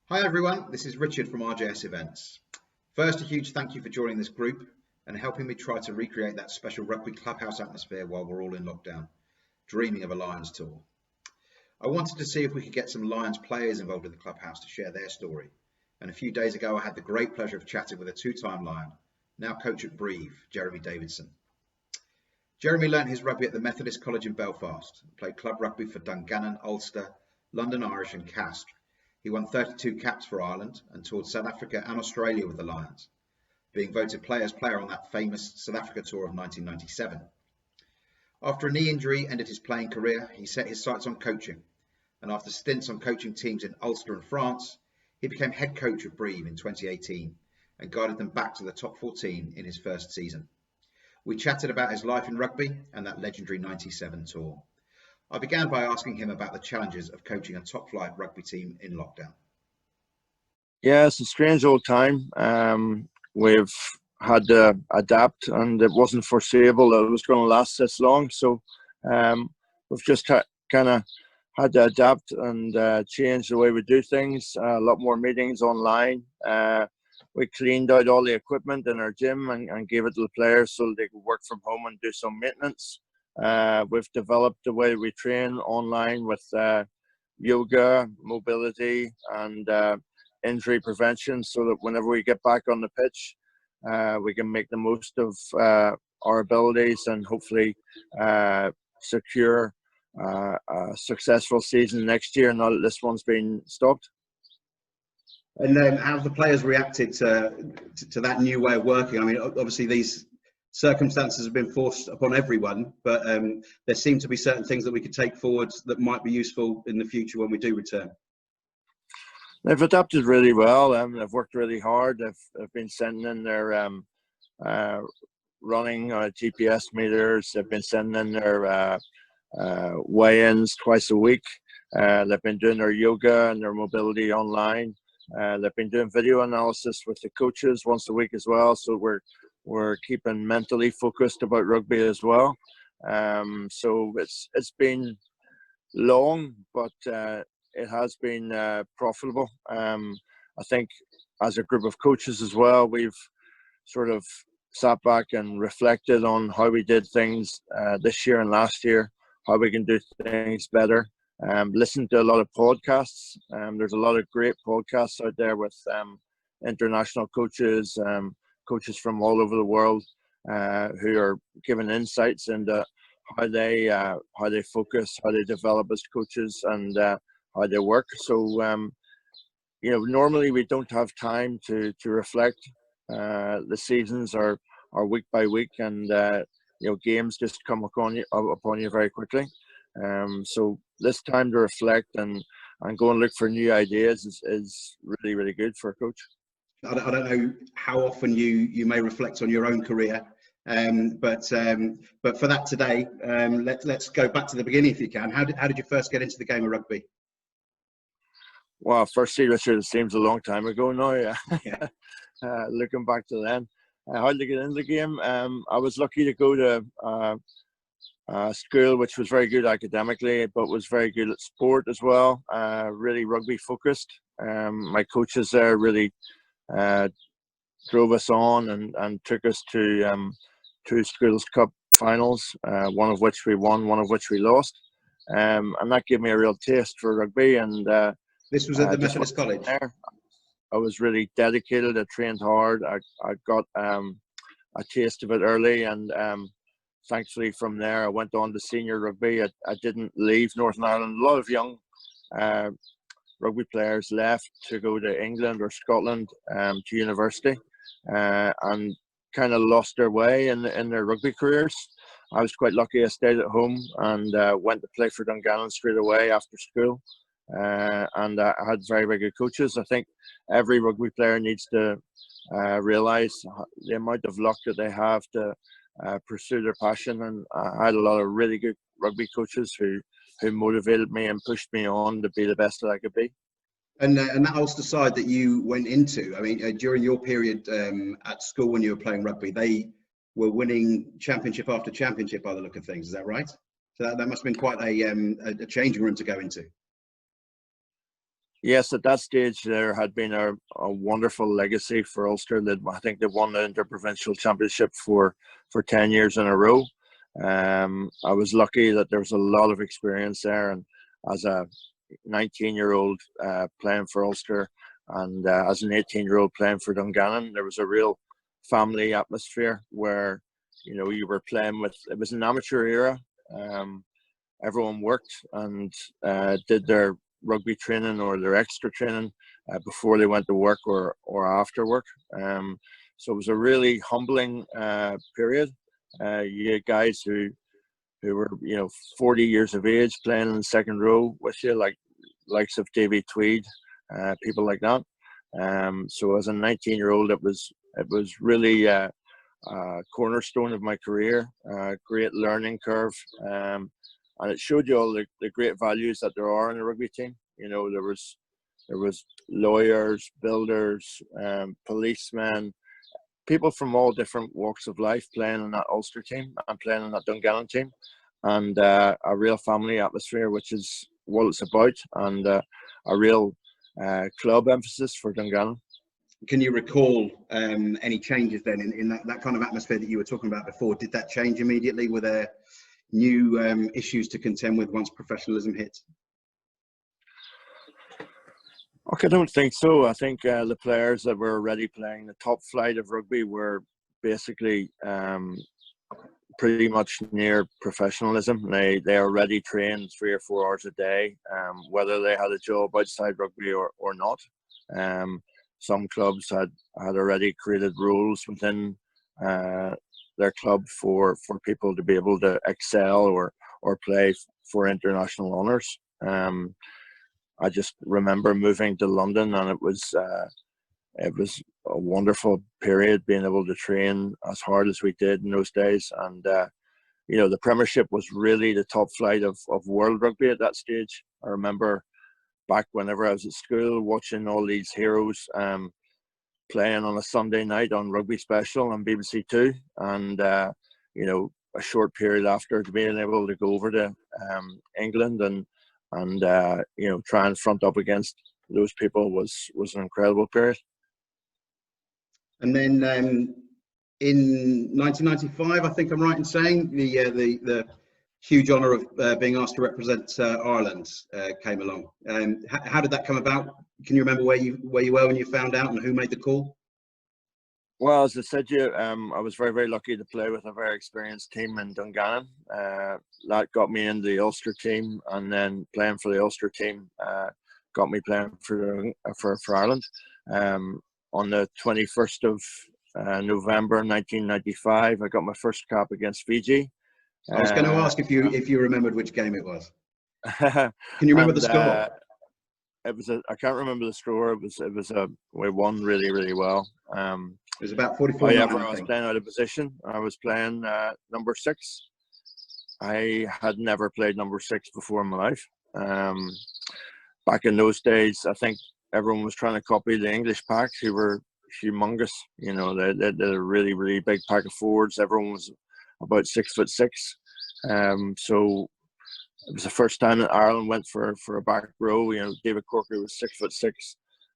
Hi everyone, this is Richard from RJS Events. First, a huge thank you for joining this group and helping me try to recreate that special rugby clubhouse atmosphere while we're all in lockdown, dreaming of a Lions tour. I wanted to see if we could get some Lions players involved in the clubhouse to share their story. And a few days ago, I had the great pleasure of chatting with a two-time Lion, now coach at Brive, Jeremy Davidson. Jeremy learnt his rugby at the Methodist College in Belfast, played club rugby for Dungannon, Ulster, London Irish and Castres. He won 32 caps for Ireland and toured South Africa and Australia with the Lions, being voted Players' Player on that famous South Africa tour of 1997. After a knee injury ended his playing career, he set his sights on coaching, and after stints on coaching teams in Ulster and France, he became head coach of Brive in 2018 and guided them back to the top 14 in his first season. We chatted about his life in rugby and that legendary 97 tour. I began by asking him about the challenges of coaching a top-flight rugby team in lockdown. Yeah, it's a strange old time. We've had to adapt, and it wasn't foreseeable that it was going to last this long. So we've just kind of had to adapt and change the way we do things. A lot more meetings online. We cleaned out all the equipment in our gym and gave it to the players so they could work from home and do some maintenance. We've developed the way we train online with yoga, mobility, and injury prevention, so that whenever we get back on the pitch, we can make the most of our abilities and hopefully secure a successful season next year now that this one's been stopped. And how have the players reacted to that new way of working? I mean, obviously these circumstances have been forced upon everyone, but there seem to be certain things that we could take forward that might be useful in the future when we do return. They've adapted really well. They've worked really hard. They've been sending in their running GPS meters. They've been sending in their weigh-ins twice a week. They've been doing their yoga and their mobility online. They've been doing video analysis with the coaches once a week as well. So we're keeping mentally focused about rugby as well. So it's been long, but it has been profitable. I think as a group of coaches as well, we've sort of sat back and reflected on how we did things this year and last year, how we can do things better. Listen to a lot of podcasts. There's a lot of great podcasts out there with international coaches, coaches from all over the world who are giving insights into how they focus, how they develop as coaches, and how they work. So normally we don't have time to reflect. The seasons are week by week, and games just come upon you very quickly. So this time to reflect and go and look for new ideas is really, really good for a coach. I don't know how often you may reflect on your own career, but for that today, let's go back to the beginning if you can. How did you first get into the game of rugby? Well, firstly, Richard, it seems a long time ago now. Yeah. Looking back to then, how did I get into the game? I was lucky to go to school which was very good academically, but was very good at sport as well. Really rugby focused. My coaches there really drove us on and took us to 2 Schools Cup finals, one of which we won, one of which we lost, and that gave me a real taste for rugby. And this was at the Methodist College. I was really dedicated. I trained hard. I got a taste of it early, and thankfully from there I went on to senior rugby. I didn't leave Northern Ireland. A lot of young rugby players left to go to England or Scotland to university and kind of lost their way in their rugby careers. I was quite lucky. I stayed at home and went to play for Dungannon straight away after school, and I had very, very good coaches. I think every rugby player needs to realise the amount of luck that they have to pursue their passion, and I had a lot of really good rugby coaches who motivated me and pushed me on to be the best that I could be. And that Ulster side that you went into, I mean, during your period at school when you were playing rugby, they were winning championship after championship by the look of things. Is that right? So that must have been quite a changing room to go into. Yes, at that stage there had been a wonderful legacy for Ulster. That I think they won the interprovincial championship for 10 years in a row. I was lucky that there was a lot of experience there, and as a 19-year-old playing for Ulster, and as an 18-year-old playing for Dungannon, there was a real family atmosphere where you were playing with. It was an amateur era. Everyone worked and did their rugby training or their extra training before they went to work or after work. So it was a really humbling period. You had guys who were 40 years of age playing in the second row with you, like likes of Davy Tweed, people like that. So as a 19-year-old, it was really a cornerstone of my career, great learning curve, and it showed you all the great values that there are in a rugby team. There was lawyers, builders, policemen, people from all different walks of life playing in that Ulster team and playing in that Dungannon team, and a real family atmosphere, which is what it's about, and a real club emphasis for Dungannon. Can you recall any changes then in that kind of atmosphere that you were talking about before? Did that change immediately? Were there new issues to contend with once professionalism hit? Okay, I don't think so. I think the players that were already playing the top flight of rugby were basically pretty much near professionalism. They already trained 3 or 4 hours a day, whether they had a job outside rugby or not. Some clubs had already created rules within their club for people to be able to excel or play for international honours. I just remember moving to London, and it was a wonderful period, being able to train as hard as we did in those days. And the Premiership was really the top flight of world rugby at that stage. I remember back whenever I was at school watching all these heroes playing on a Sunday night on Rugby Special on BBC Two, and a short period after, to being able to go over to England and try and front up against those people was an incredible period. And then in 1995, I think I'm right in saying, the huge honour of being asked to represent Ireland came along. How did that come about? Can you remember where you were when you found out, and who made the call? Well, as I said to you, I was very, very lucky to play with a very experienced team in Dungannon. That got me in the Ulster team, and then playing for the Ulster team got me playing for Ireland. On the 21st of November 1995, I got my first cap against Fiji. I was going to ask if you remembered which game it was. Can you remember the score? I can't remember the score. We won really, really well. It was about 44. However, I was playing out of position. I was playing number 6. I had never played number 6 before in my life. Back in those days, I think everyone was trying to copy the English packs, who were humongous. They had a really, really big pack of forwards. Everyone was about 6'6". So it was the first time that Ireland went for a back row. David Corkery was 6'6".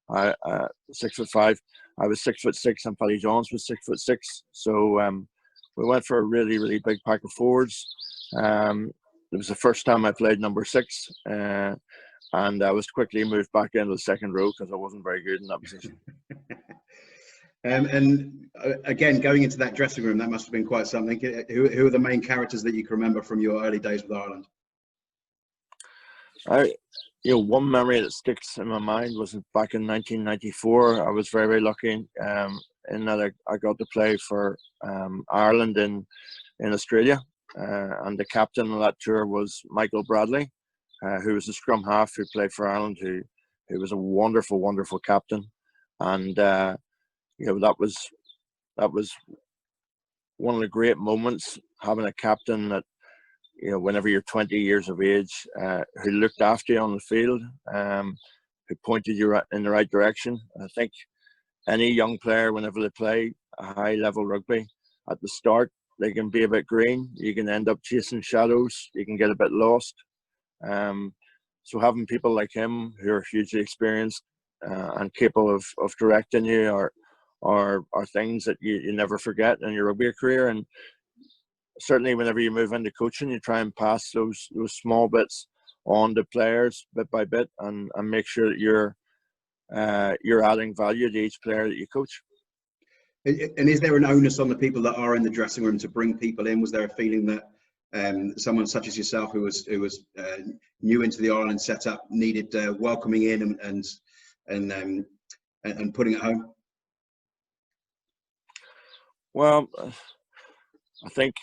6'5". I was 6'6", and Paddy Johns was 6'6". So we went for a really, really big pack of forwards. It was the first time I played number 6, and I was quickly moved back into the second row because I wasn't very good in that position. And again, going into that dressing room, that must have been quite something. Who are the main characters that you can remember from your early days with Ireland? One memory that sticks in my mind was back in 1994. I was very, very lucky in that I got to play for Ireland in Australia, and the captain of that tour was Michael Bradley, who was a scrum half who played for Ireland, who was a wonderful, wonderful captain. And that was one of the great moments, having a captain that, whenever you're 20 years of age, who looked after you on the field, who pointed you in the right direction. I think any young player, whenever they play a high-level rugby, at the start, they can be a bit green. You can end up chasing shadows. You can get a bit lost. So having people like him who are hugely experienced and capable of directing you are things that you never forget in your rugby career. And certainly whenever you move into coaching, you try and pass those small bits on to players bit by bit, and make sure that you're adding value to each player that you coach. And is there an onus on the people that are in the dressing room to bring people in? Was there a feeling that someone such as yourself, who was new into the Ireland setup, needed welcoming in and putting it home? Well, I think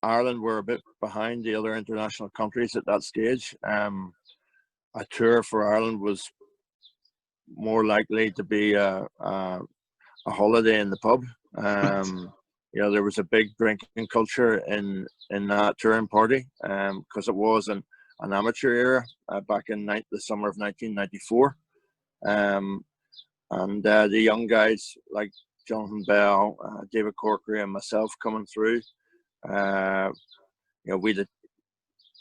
Ireland were a bit behind the other international countries at that stage. A tour for Ireland was more likely to be a holiday in the pub. There was a big drinking culture in that touring party, because it was an amateur era back in the summer of 1994. And the young guys like Jonathan Bell, David Corkery, and myself coming through, we had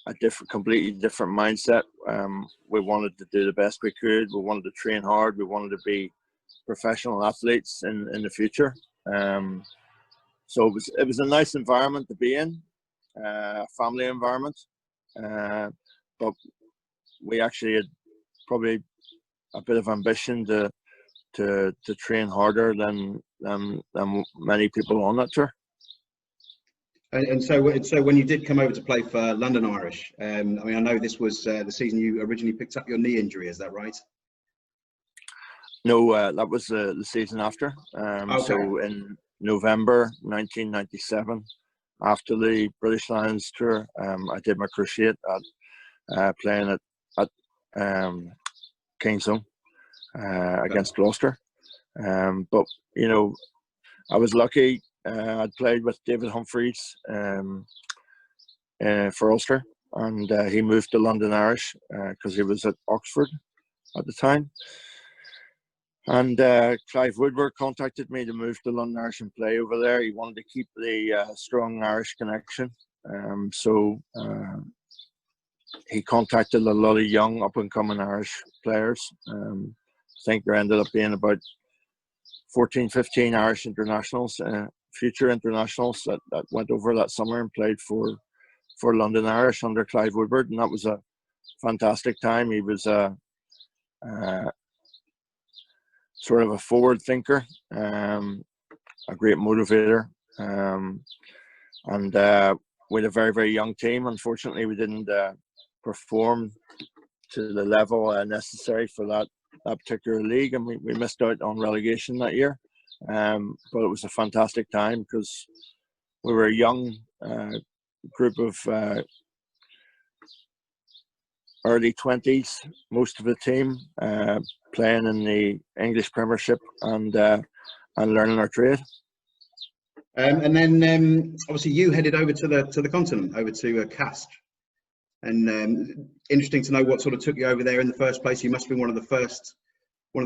a completely different mindset. We wanted to do the best we could. We wanted to train hard. We wanted to be professional athletes in the future. So it was a nice environment to be in, family environment. But we actually had probably a bit of ambition to train harder than many people on that tour. And so when you did come over to play for London Irish, I know this was the season you originally picked up your knee injury. Is that right? No, that was the season after. Okay. So in November 1997, after the British Lions tour, I did my cruciate at playing at Kingsholm against Gloucester. But I was lucky. I'd played with David Humphreys for Ulster, and he moved to London Irish because he was at Oxford at the time. And Clive Woodward contacted me to move to London Irish and play over there. He wanted to keep the strong Irish connection. So he contacted a lot of young up-and-coming Irish players. I think there ended up being about 14, 15 Irish internationals, future internationals that went over that summer and played for London Irish under Clive Woodward. And that was a fantastic time. He was sort of a forward thinker, a great motivator, and we had a very, very young team. Unfortunately, we didn't perform to the level necessary for that particular league, and we missed out on relegation that year. But it was a fantastic time because we were a young group of early 20s, most of the team, playing in the English Premiership and learning our trade. And then obviously you headed over to the continent, over to Castres. And interesting to know what sort of took you over there in the first place. You must have been one of the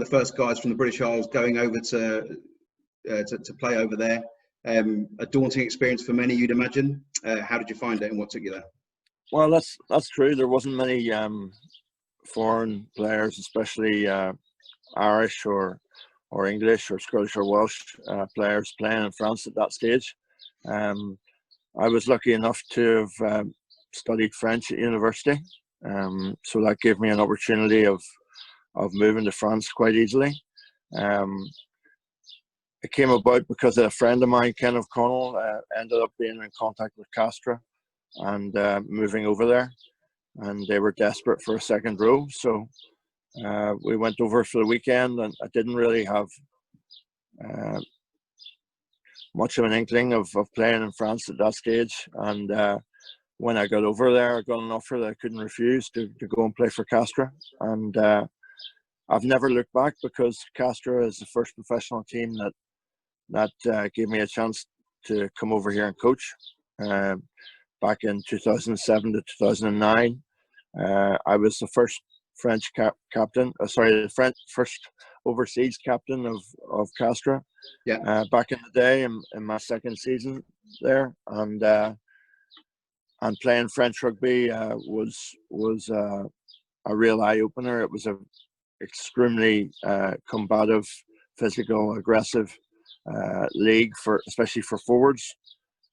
first guys from the British Isles going over to play over there. A daunting experience for many, you'd imagine. How did you find it, and what took you there? Well, that's true. There wasn't many foreign players, especially Irish or English or Scottish or Welsh players playing in France at that stage. I was lucky enough to have studied French at university, so that gave me an opportunity of moving to France quite easily. It came about because a friend of mine, Ken O'Connell, ended up being in contact with Castres and moving over there, and they were desperate for a second row, so we went over for the weekend. And I didn't really have much of an inkling of playing in France at that stage, and when I got over there, I got an offer that I couldn't refuse to go and play for Castres. And I've never looked back, because Castres is the first professional team that gave me a chance to come over here and coach. Back in 2007 to 2009, I was the first French captain. The first overseas captain of Castres. Yeah. Back in the day, in my second season there, and and playing French rugby was a real eye opener. It was a extremely combative, physical, aggressive league especially for forwards,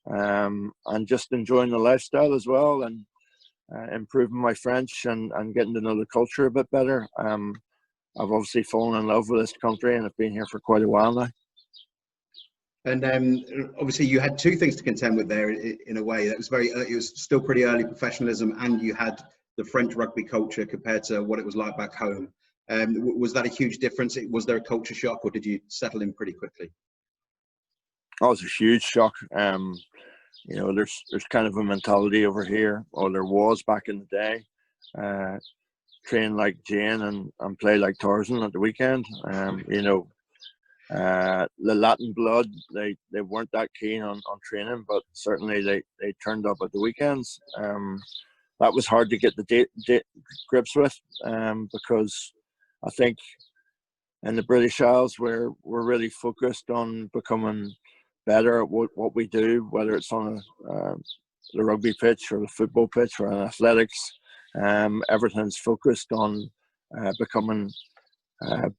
and just enjoying the lifestyle as well, and improving my French and getting to know the culture a bit better. I've obviously fallen in love with this country, and I've been here for quite a while now. And obviously, you had two things to contend with there. In a way, that was it was still pretty early professionalism, and you had the French rugby culture compared to what it was like back home. Was that a huge difference? Was there a culture shock, or did you settle in pretty quickly? Oh, it was a huge shock. You know, there's kind of a mentality over here, or there was back in the day. Train like Jane and play like Tarzan at the weekend. You know, the Latin blood, they weren't that keen on training, but certainly they turned up at the weekends. That was hard to get the grips with, because I think in the British Isles we're really focused on becoming better at what we do, whether it's on the rugby pitch or the football pitch or in athletics. Everything's focused on becoming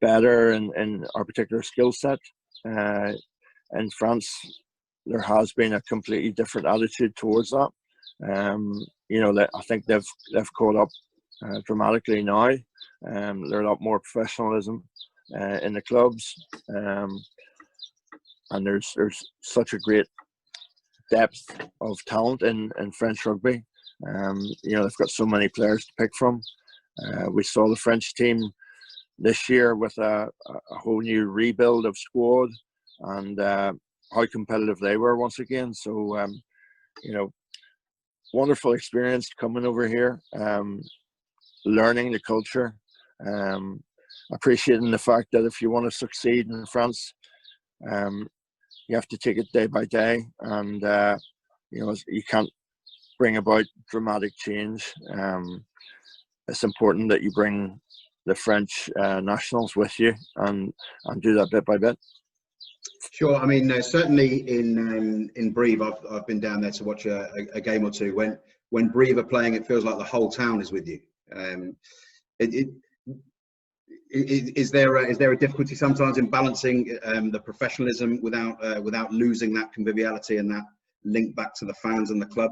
better in our particular skill set. In France, there has been a completely different attitude towards that. You know, I think they've caught up dramatically now. There's a lot more professionalism in the clubs, and there's such a great depth of talent in French rugby. You know, they've got so many players to pick from. We saw the French team this year with a whole new rebuild of squad, and how competitive they were once again. So, you know, wonderful experience coming over here, learning the culture, appreciating the fact that if you want to succeed in France, you have to take it day by day, and you know, you can't bring about dramatic change. It's important that you bring the French nationals with you and do that bit by bit. Sure. I mean, certainly in Brive, I've been down there to watch a game or two. When Brive are playing, it feels like the whole town is with you. Is there a difficulty sometimes in balancing the professionalism without losing that conviviality and that link back to the fans and the club?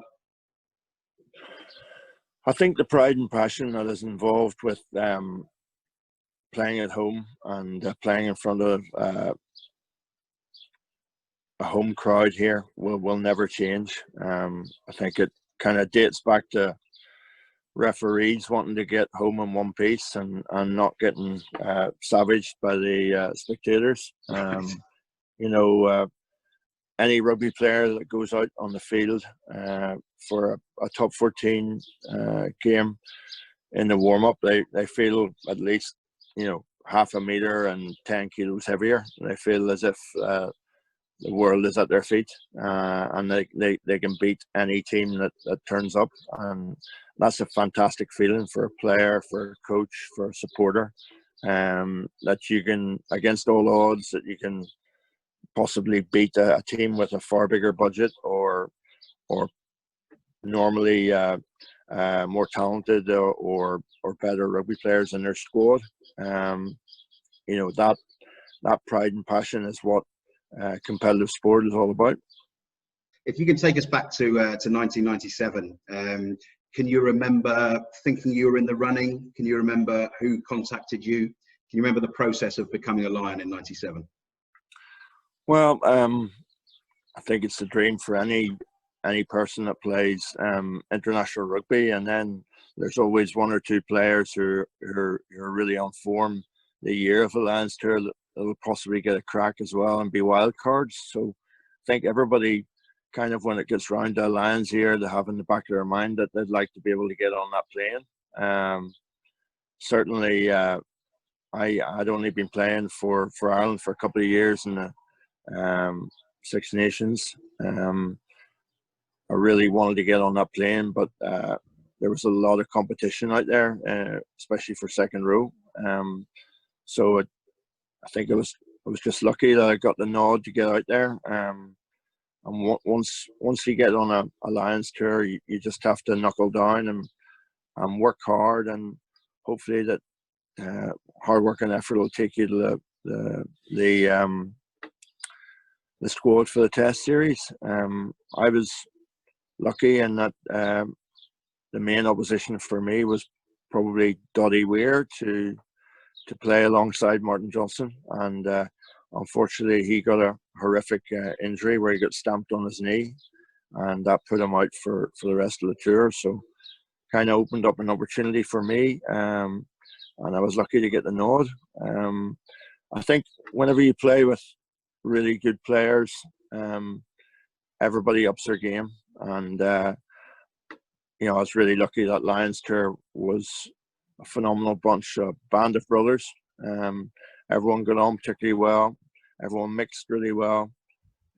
I think the pride and passion that is involved with playing at home and playing in front of a home crowd here will never change. I think it kind of dates back to referees wanting to get home in one piece and not getting savaged by the spectators. You know, any rugby player that goes out on the field for a top 14 game in the warm-up, they feel at least, you know, half a metre and 10 kilos heavier. They feel as if the world is at their feet, and they can beat any team that turns up, and that's a fantastic feeling for a player, for a coach, for a supporter, that you can, against all odds, that you can possibly beat a team with a far bigger budget or normally more talented or better rugby players in their squad. You know, that pride and passion is what competitive sport is all about. If you can take us back to 1997, can you remember thinking you were in the running? Can you remember who contacted you? Can you remember the process of becoming a Lion in 97? Well, I think it's a dream for any person that plays international rugby, and then there's always one or two players who are really on form the year of the Lions tour that will possibly get a crack as well and be wild cards. So I think everybody kind of, when it gets round to a Lions year, they have in the back of their mind that they'd like to be able to get on that plane. Certainly, I'd only been playing for Ireland for a couple of years in the Six Nations. I really wanted to get on that plane, but there was a lot of competition out there, especially for second row. So I think I was just lucky that I got the nod to get out there. once you get on a Lions tour, you just have to knuckle down and work hard, and hopefully that hard work and effort will take you to the squad for the Test series. I was lucky in that the main opposition for me was probably Doddy Weir to play alongside Martin Johnson, and unfortunately he got a horrific injury where he got stamped on his knee, and that put him out for the rest of the tour. So kind of opened up an opportunity for me, and I was lucky to get the nod. I think whenever you play with really good players, everybody ups their game, and I was really lucky that Lions tour was a phenomenal bunch, a band of brothers. Everyone got on particularly well. Everyone mixed really well.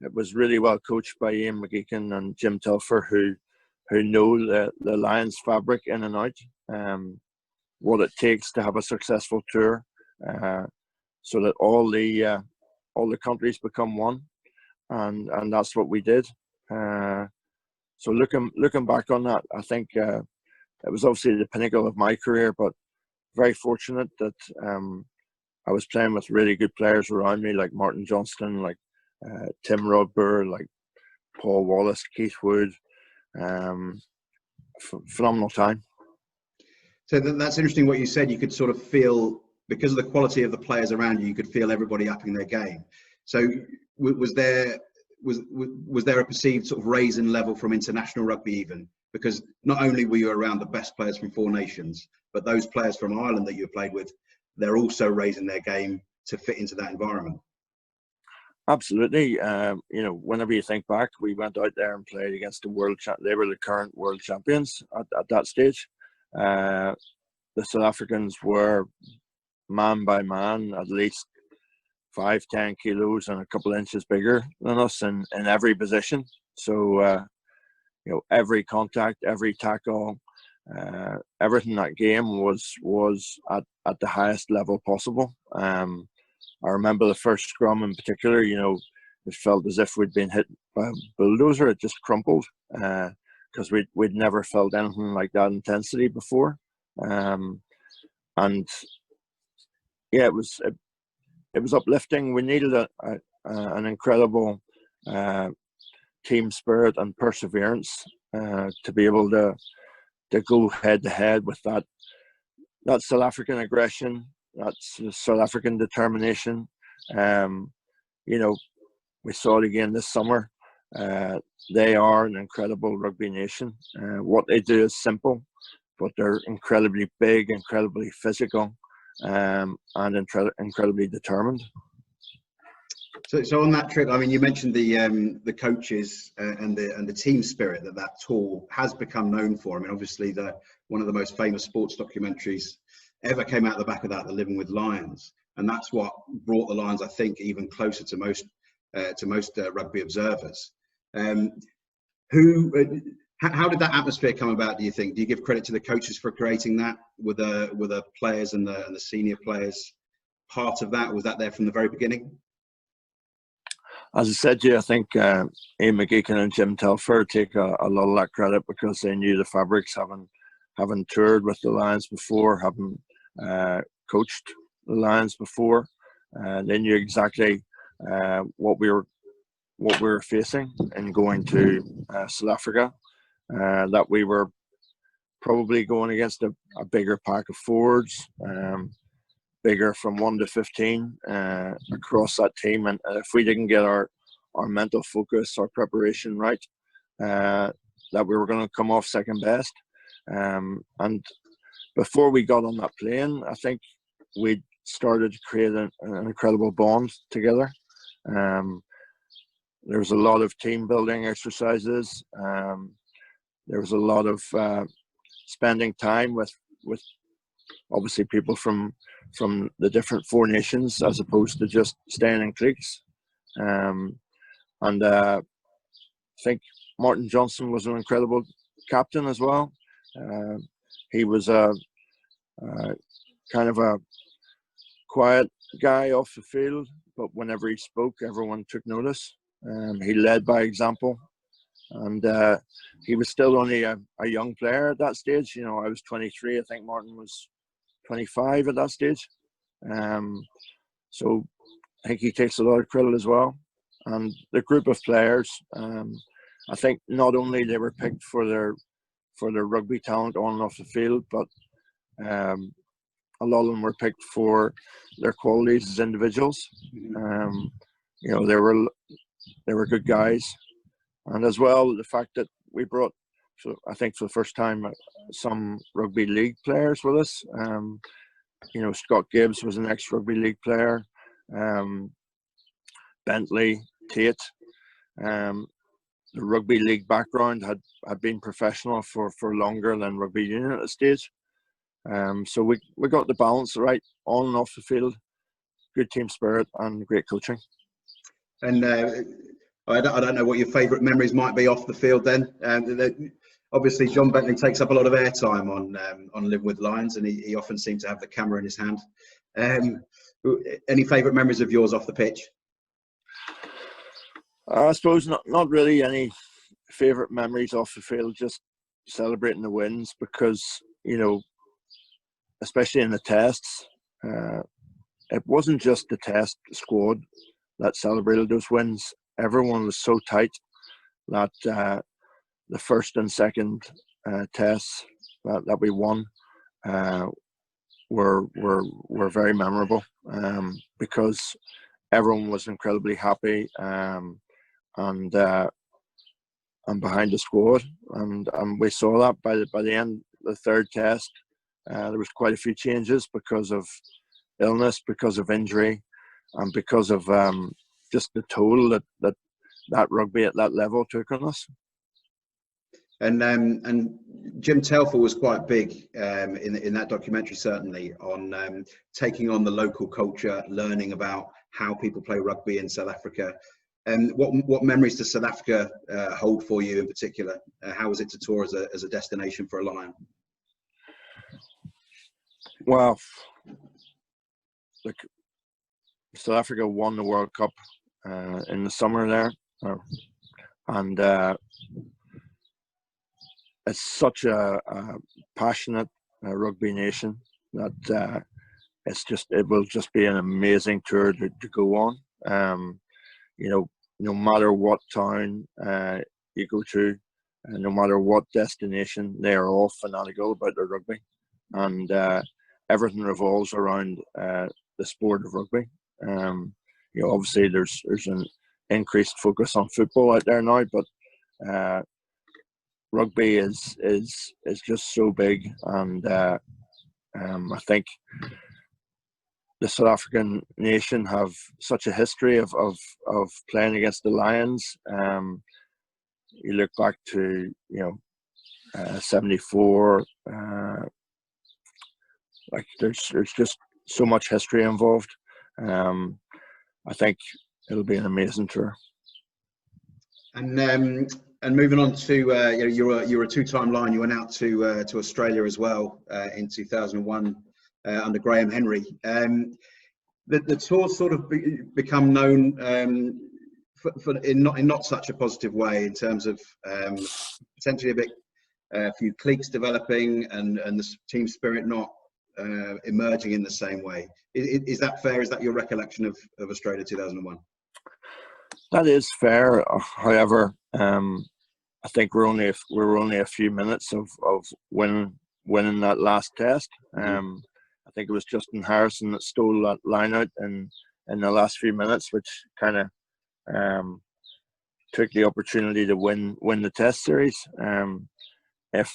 It was really well coached by Ian McGeechan and Jim Telfer, who know the Lions fabric in and out, what it takes to have a successful tour, so that all the countries become one, and that's what we did. So looking back on that, I think it was obviously the pinnacle of my career, but very fortunate that I was playing with really good players around me, like Martin Johnston, like Tim Rodber, like Paul Wallace, Keith Wood. Phenomenal time. So that's interesting what you said. You could sort of feel, because of the quality of the players around you, you could feel everybody upping their game. So was there a perceived sort of raise in level from international rugby even? Because not only were you around the best players from 4 nations, but those players from Ireland that you played with, they're also raising their game to fit into that environment. Absolutely. Whenever you think back, we went out there and played against they were the current world champions at that stage. The South Africans were man by man at least 5-10 kilos and a couple of inches bigger than us in every position. So every contact, every tackle, everything in that game was at the highest level possible. I remember the first scrum in particular, it felt as if we'd been hit by a bulldozer. It just crumpled, because we'd never felt anything like that intensity before. And yeah, it was uplifting. We needed an incredible team spirit and perseverance to be able to go head to head with that South African aggression, that's South African determination. We saw it again this summer. They are an incredible rugby nation. What they do is simple, but they're incredibly big, incredibly physical, and incredibly determined. So on that trip, I mean, you mentioned the coaches and the team spirit that tour has become known for. I mean, obviously one of the most famous sports documentaries ever came out the back of that, The Living with Lions, and that's what brought the Lions, I think, even closer to most rugby observers. How did that atmosphere come about, do you think? Do you give credit to the coaches for creating that? Were the players and the senior players part of that? Was that there from the very beginning? As I said to you, I think Ian McGeechan and Jim Telfer take a lot of that credit, because they knew the fabrics, having toured with the Lions before, having coached the Lions before. They knew exactly what we were facing in going to South Africa. That we were probably going against a bigger pack of forwards, bigger from 1 to 15 across that team, and if we didn't get our mental focus, our preparation right, that we were going to come off second best. And before we got on that plane, I think we started to create an incredible bond together. There was a lot of team building exercises. There was a lot of spending time with obviously people from the different 4 nations, as opposed to just staying in cliques. And I think Martin Johnson was an incredible captain as well. He was a kind of a quiet guy off the field, but whenever he spoke, everyone took notice. He led by example, and he was still only a young player at that stage. You know, I was 23. I think Martin was 25 at that stage. So I think he takes a lot of credit as well. And the group of players, I think not only they were picked for their rugby talent on and off the field, but a lot of them were picked for their qualities as individuals. You know, they were good guys, and as well the fact that we brought, so I think for the first time, some rugby league players with us. You know, Scott Gibbs was an ex-rugby league player. Bentley, Tate. The rugby league background had been professional for longer than rugby union at the stage. So we got the balance right on and off the field. Good team spirit and great coaching. And I don't know what your favourite memories might be off the field then. Obviously, John Bentley takes up a lot of airtime on Live with Lions, and he often seems to have the camera in his hand. Any favourite memories of yours off the pitch? I suppose not really any favourite memories off the field, just celebrating the wins, because, you know, especially in the tests, it wasn't just the test squad that celebrated those wins. Everyone was so tight that the first and second tests that we won were very memorable, because everyone was incredibly happy and behind the squad, and we saw that by the end of the third test. There was quite a few changes because of illness, because of injury, and because of just the toll that rugby at that level took on us. And Jim Telfer was quite big in that documentary, certainly, on taking on the local culture, learning about how people play rugby in South Africa. And what memories does South Africa hold for you in particular? How was it to tour as a destination for a Lion? Well, look, South Africa won the World Cup in the summer there, and it's such a passionate rugby nation that it will just be an amazing tour to go on. You know, no matter what town you go to, no matter what destination, they are all fanatical about their rugby, and everything revolves around the sport of rugby. You know, obviously there's an increased focus on football out there now, but rugby is just so big, and I think the South African nation have such a history of playing against the Lions. You look back to, you know, 74. Like there's just so much history involved. I think it'll be an amazing tour. And moving on to you're a two-time Lion. You went out to Australia as well in 2001 under Graham Henry. The tour sort of become known in not such a positive way, in terms of potentially a few cliques developing and the team spirit not emerging in the same way. Is that fair? Is that your recollection of Australia 2001? That is fair. However, I think we're only a few minutes of winning that last test. I think it was Justin Harrison that stole that line out in the last few minutes, which kind of took the opportunity to win the test series. If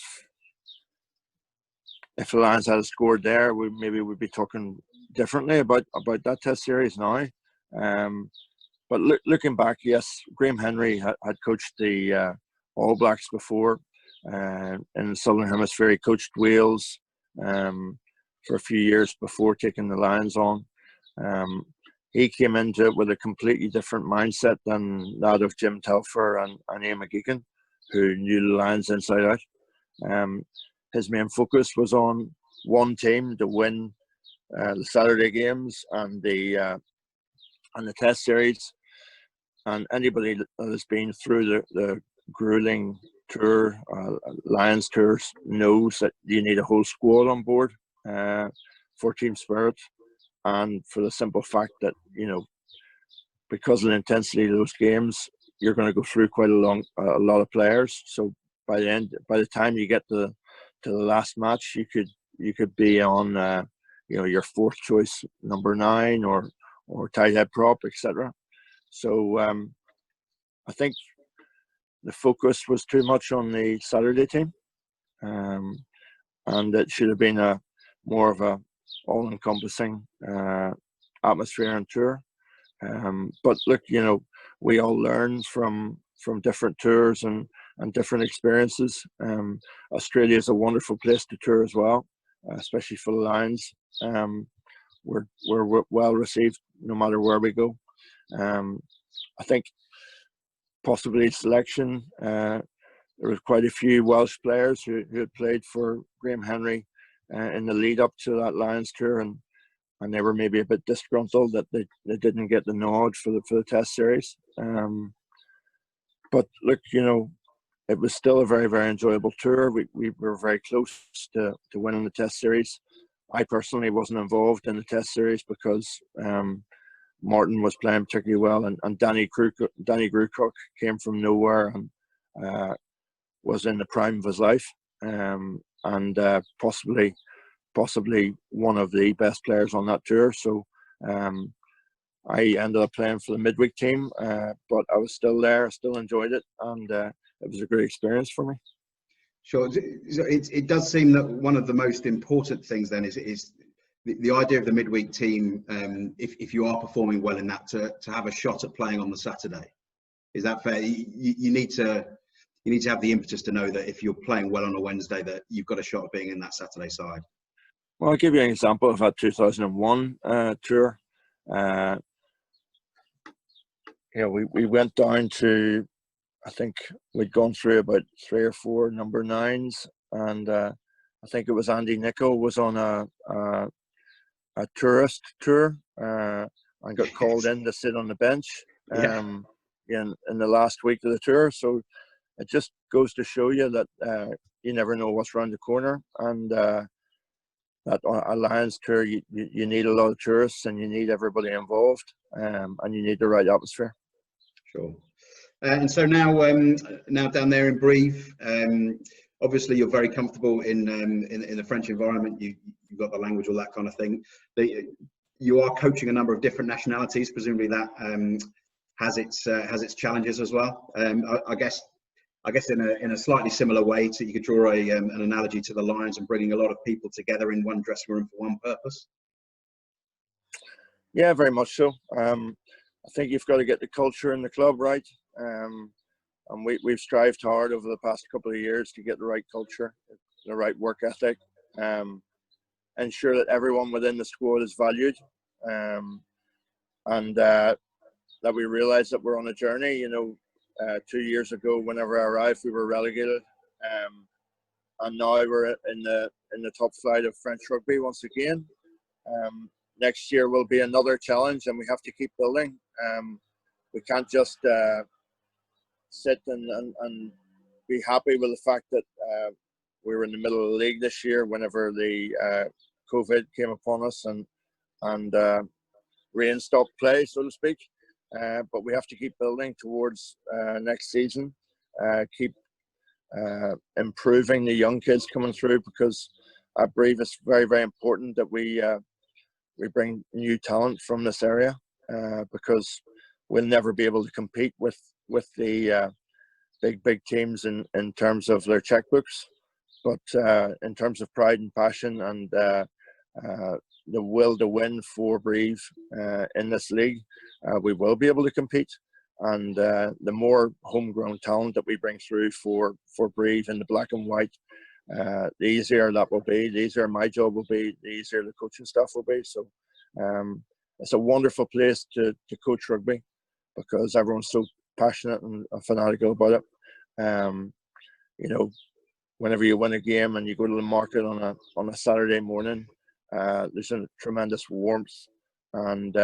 the Lions had scored there, maybe we'd be talking differently about that test series now. But looking back, yes, Graham Henry had coached the All Blacks before in the Southern Hemisphere. He coached Wales for a few years before taking the Lions on. He came into it with a completely different mindset than that of Jim Telfer and Ian McGeechan, who knew the Lions inside out. His main focus was on one team to win the Saturday games and the test series. And anybody that has been through the grueling tour, Lions tours, knows that you need a whole squad on board for team spirit, and for the simple fact that, you know, because of the intensity of those games, you're going to go through quite a lot of players. So by the time you get to the last match, you could be on you know, your fourth choice number 9 or tight head prop, etc. So I think the focus was too much on the Saturday team, and it should have been a more of a all-encompassing atmosphere and tour. But look, you know, we all learn from different tours and different experiences. Australia is a wonderful place to tour as well, especially for the Lions. We're well received no matter where we go. I think possibly selection. There was quite a few Welsh players who had played for Graham Henry in the lead up to that Lions tour, and they were maybe a bit disgruntled that they didn't get the nod for the Test series. But look, you know, it was still a very, very enjoyable tour. We were very close to winning the Test series. I personally wasn't involved in the Test series because Martin was playing particularly well, and Danny Grewcock came from nowhere and was in the prime of his life, and possibly one of the best players on that tour. So I ended up playing for the midweek team, but I was still there, I still enjoyed it, and it was a great experience for me. Sure. It does seem that one of the most important things then is the idea of the midweek team, if you are performing well in that, to have a shot at playing on the Saturday. Is that fair? You need to have the impetus to know that if you're playing well on a Wednesday, that you've got a shot at being in that Saturday side. Well, I'll give you an example of that 2001 tour. You know, we went down to, I think we'd gone through about 3 or 4 number 9s, and I think it was Andy Nichol was on a tourist tour and got called in to sit on the bench in the last week of the tour. So it just goes to show you that you never know what's around the corner, and that a Lions tour, you need a lot of tourists, and you need everybody involved, and you need the right atmosphere. Sure. And so now down there in Brive, obviously you're very comfortable in the French environment. You've got the language, all that kind of thing. You are coaching a number of different nationalities. Presumably that has its challenges as well. I guess in a slightly similar way, you could draw an analogy to the Lions and bringing a lot of people together in one dressing room for one purpose. Yeah, very much so. I think you've got to get the culture in the club right, and we've strived hard over the past couple of years to get the right culture, the right work ethic, ensure that everyone within the squad is valued, and that we realise that we're on a journey. You know, 2 years ago, whenever I arrived, we were relegated, and now we're in the top flight of French rugby once again. Next year will be another challenge, and we have to keep building. We can't just sit and be happy with the fact that we were in the middle of the league this year whenever the COVID came upon us and rain stopped play, so to speak. But we have to keep building towards next season, keep improving the young kids coming through, because at Brive it's very, very important that we bring new talent from this area, because we'll never be able to compete with the big teams in terms of their checkbooks, but in terms of pride and passion and the will to win for Brive in this league, we will be able to compete. And the more homegrown talent that we bring through for Brive in the black and white, the easier that will be, the easier my job will be, the easier the coaching staff will be. So it's a wonderful place to coach rugby, because everyone's so passionate and fanatical about it. You know, whenever you win a game and you go to the market on a Saturday morning, there's a tremendous warmth, and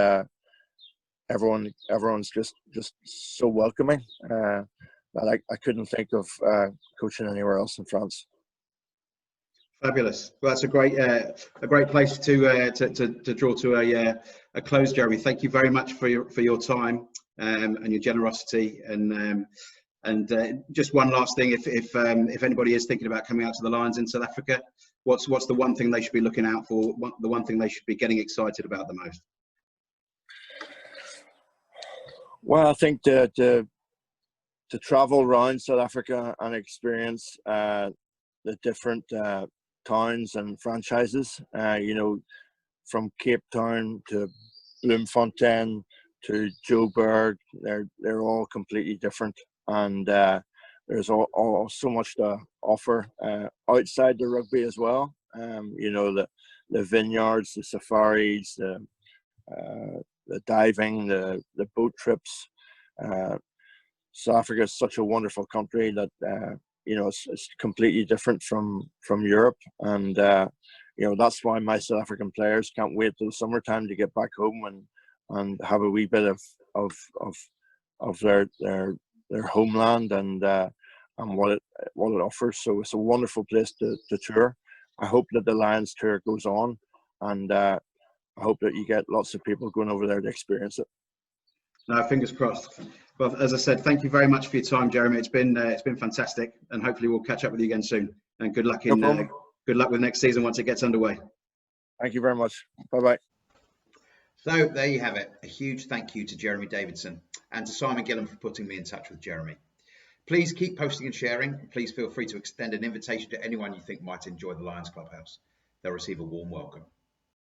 everyone's just so welcoming that I couldn't think of coaching anywhere else in France. Fabulous. Well, that's a great place to draw to a close, Jeremy. Thank you very much for your time and your generosity. And just one last thing: if anybody is thinking about coming out to the Lions in South Africa, what's the one thing they should be looking out for? The one thing they should be getting excited about the most? Well, I think to travel around South Africa and experience the different towns and franchises, from Cape Town to Bloemfontein to Joburg, they're all completely different, and there's all so much to offer outside the rugby as well. The vineyards, the safaris, the diving, the boat trips. South Africa is such a wonderful country that it's completely different from Europe, and that's why my South African players can't wait till the summertime to get back home and have a wee bit of their homeland and what it offers. So it's a wonderful place to tour. I hope that the Lions tour goes on, and I hope that you get lots of people going over there to experience it. No, fingers crossed. Well, as I said, thank you very much for your time, Jeremy. It's been fantastic, and hopefully we'll catch up with you again soon. And good luck good luck with next season once it gets underway. Thank you very much. Bye-bye. So there you have it. A huge thank you to Jeremy Davidson and to Simon Gillam for putting me in touch with Jeremy. Please keep posting and sharing. Please feel free to extend an invitation to anyone you think might enjoy the Lions Clubhouse. They'll receive a warm welcome.